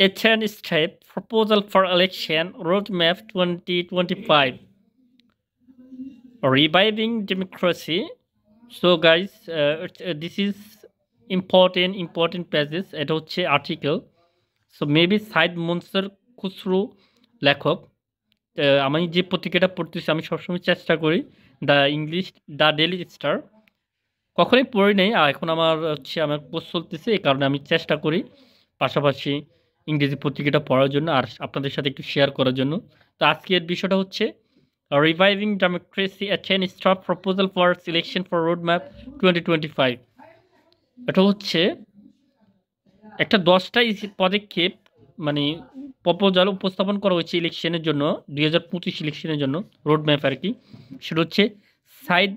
A 10-step proposal for election roadmap 2025. Reviving democracy. So guys, this is important pages. এটা হচ্ছে article. So maybe Syed Mansur Khusru লেখক। আমি যে পত্রিকাটা পড়তেছি আমি সবসময় চেষ্টা করি দ্য ডেইলি স্টার। কখনোই পড়ি নাই। এখন আমার কোর্স চলতেছে, এই কারণে আমি চেষ্টা করি পাশাপাশি ইংরেজি পত্রিকাটা পড়ার জন্য আর আপনাদের সাথে একটু শেয়ার করার জন্য। তো আজকের বিষয়টা হচ্ছে reviving democracy, A 10-step proposal for selection for roadmap 2025। এটা হচ্ছে একটা 10টা পদক্ষেপ, মানে প্রপোজাল উপস্থাপন করা হয়েছে ইলেকশনের জন্য, 2025 ইলেকশনের জন্য রোডম্যাপ আর কি। সেটা হচ্ছে Saeed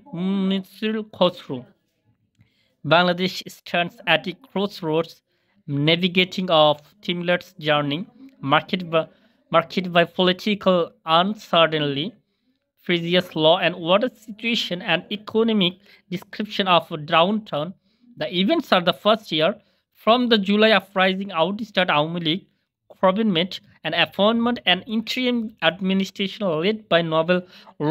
মুনসির Khasru. Bangladesh stands at a crossroads, navigating a tumultuous journey marked by political uncertainty, previous law and order situation, and economic description of a downturn. The events are the first year from the July uprising outstarted Aumi League government and appointment an interim administration led by Nobel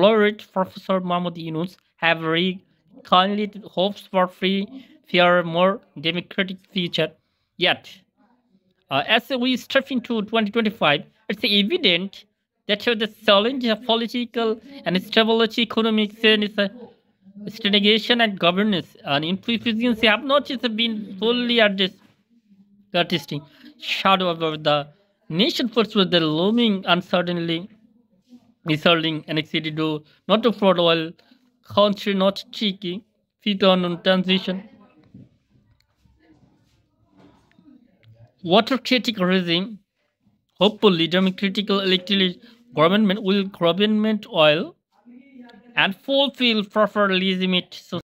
laureate Professor Mahmoud Yunus have rekindled hopes for free, fair, more democratic future. Yet, as we step into 2025, it's evident that the challenge of political and stability, economic stagnation, and governance and insufficiency have not just been fully addressed, casting shadow over the nation first with the looming uncertainty, resulting anxiety to not to fraud oil, country not cheeky, feet on transition. Water critic regime, hopefully democratic elected government will government oil and fulfill proper legitimate